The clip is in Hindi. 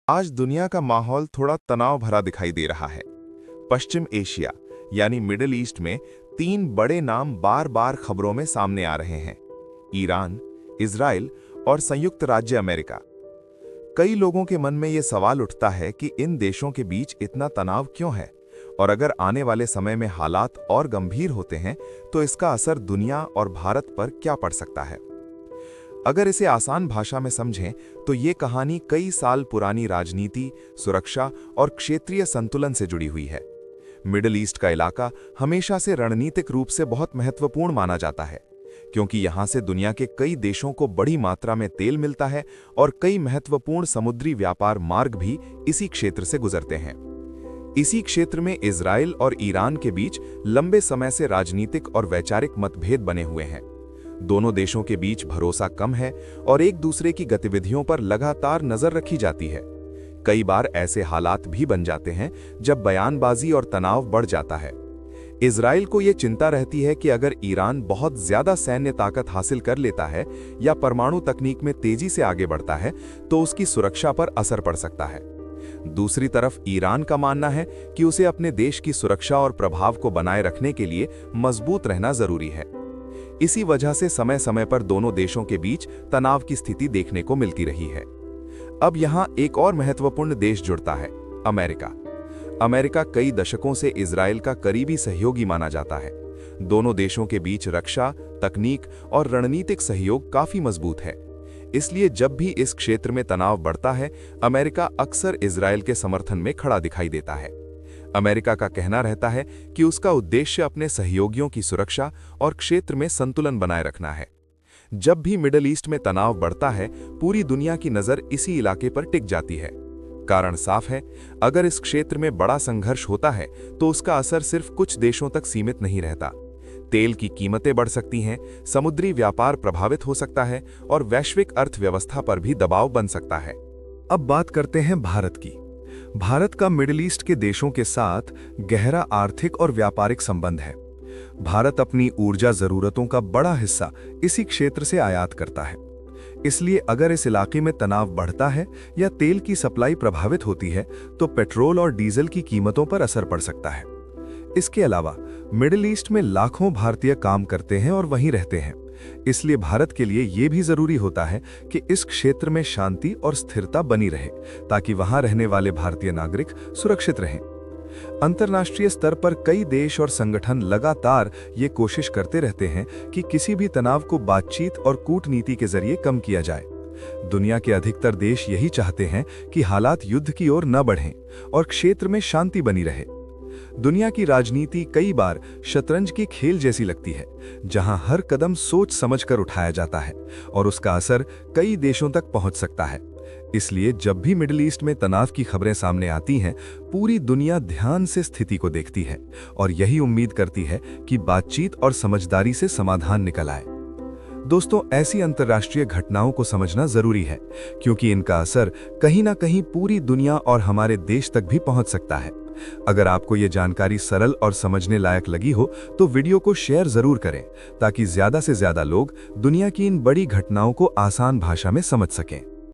आज दुनिया का माहौल थोड़ा तनाव भरा दिखाई दे रहा है। पश्चिम एशिया यानी मिडिल ईस्ट में तीन बड़े नाम बार बार खबरों में सामने आ रहे हैं: ईरान, इजराइल और संयुक्त राज्य अमेरिका। कई लोगों के मन में यह सवाल उठता है कि इन देशों के बीच इतना तनाव क्यों है, और अगर आने वाले समय में हालात और गंभीर होते हैं तो इसका असर दुनिया और भारत पर क्या पड़ सकता है। अगर इसे आसान भाषा में समझें तो ये कहानी कई साल पुरानी राजनीति, सुरक्षा और क्षेत्रीय संतुलन से जुड़ी हुई है। मिडिल ईस्ट का इलाका हमेशा से रणनीतिक रूप से बहुत महत्वपूर्ण माना जाता है, क्योंकि यहाँ से दुनिया के कई देशों को बड़ी मात्रा में तेल मिलता है और कई महत्वपूर्ण समुद्री व्यापार मार्ग भी इसी क्षेत्र से गुजरते हैं। इसी क्षेत्र में इजराइल और ईरान के बीच लंबे समय से राजनीतिक और वैचारिक मतभेद बने हुए हैं। दोनों देशों के बीच भरोसा कम है और एक दूसरे की गतिविधियों पर लगातार नजर रखी जाती है। कई बार ऐसे हालात भी बन जाते हैं जब बयानबाजी और तनाव बढ़ जाता है। इजराइल को यह चिंता रहती है कि अगर ईरान बहुत ज्यादा सैन्य ताकत हासिल कर लेता है या परमाणु तकनीक में तेजी से आगे बढ़ता है तो उसकी सुरक्षा पर असर पड़ सकता है। दूसरी तरफ ईरान का मानना है कि उसे अपने देश की सुरक्षा और प्रभाव को बनाए रखने के लिए मजबूत रहना जरूरी है। इसी वजह से समय समय पर दोनों देशों के बीच तनाव की स्थिति देखने को मिलती रही है। अब यहां एक और महत्वपूर्ण देश जुड़ता है: अमेरिका। अमेरिका कई दशकों से इजराइल का करीबी सहयोगी माना जाता है। दोनों देशों के बीच रक्षा, तकनीक और रणनीतिक सहयोग काफी मजबूत है। इसलिए जब भी इस क्षेत्र में तनाव बढ़ता है, अमेरिका अक्सर इजराइल के समर्थन में खड़ा दिखाई देता है। अमेरिका का कहना रहता है कि उसका उद्देश्य अपने सहयोगियों की सुरक्षा और क्षेत्र में संतुलन बनाए रखना है। जब भी मिडिल ईस्ट में तनाव बढ़ता है, पूरी दुनिया की नजर इसी इलाके पर टिक जाती है। कारण साफ है, अगर इस क्षेत्र में बड़ा संघर्ष होता है तो उसका असर सिर्फ कुछ देशों तक सीमित नहीं रहता। तेल की कीमतें बढ़ सकती हैं, समुद्री व्यापार प्रभावित हो सकता है और वैश्विक अर्थव्यवस्था पर भी दबाव बन सकता है। अब बात करते हैं भारत की। भारत का मिडिल ईस्ट के देशों के साथ गहरा आर्थिक और व्यापारिक संबंध है। भारत अपनी ऊर्जा जरूरतों का बड़ा हिस्सा इसी क्षेत्र से आयात करता है। इसलिए अगर इस इलाके में तनाव बढ़ता है या तेल की सप्लाई प्रभावित होती है तो पेट्रोल और डीजल की कीमतों पर असर पड़ सकता है। इसके अलावा मिडिल ईस्ट में लाखों भारतीय काम करते हैं और वहीं रहते हैं। इसलिए भारत के लिए यह भी जरूरी होता है कि इस क्षेत्र में शांति और स्थिरता बनी रहे, ताकि वहां रहने वाले भारतीय नागरिक सुरक्षित रहें। अंतर्राष्ट्रीय स्तर पर कई देश और संगठन लगातार ये कोशिश करते रहते हैं कि किसी भी तनाव को बातचीत और कूटनीति के जरिए कम किया जाए। दुनिया के अधिकतर देश यही चाहते हैं कि हालात युद्ध की ओर न बढ़ें और क्षेत्र में शांति बनी रहे। दुनिया की राजनीति कई बार शतरंज के खेल जैसी लगती है, जहां हर कदम सोच समझकर उठाया जाता है और उसका असर कई देशों तक पहुंच सकता है। इसलिए जब भी मिडिल ईस्ट में तनाव की खबरें सामने आती हैं, पूरी दुनिया ध्यान से स्थिति को देखती है और यही उम्मीद करती है कि बातचीत और समझदारी से समाधान निकल आए। दोस्तों, ऐसी अंतर्राष्ट्रीय घटनाओं को समझना जरूरी है, क्योंकि इनका असर कहीं ना कहीं पूरी दुनिया और हमारे देश तक भी पहुंच सकता है। अगर आपको ये जानकारी सरल और समझने लायक लगी हो तो वीडियो को शेयर जरूर करें, ताकि ज्यादा से ज्यादा लोग दुनिया की इन बड़ी घटनाओं को आसान भाषा में समझ सकें।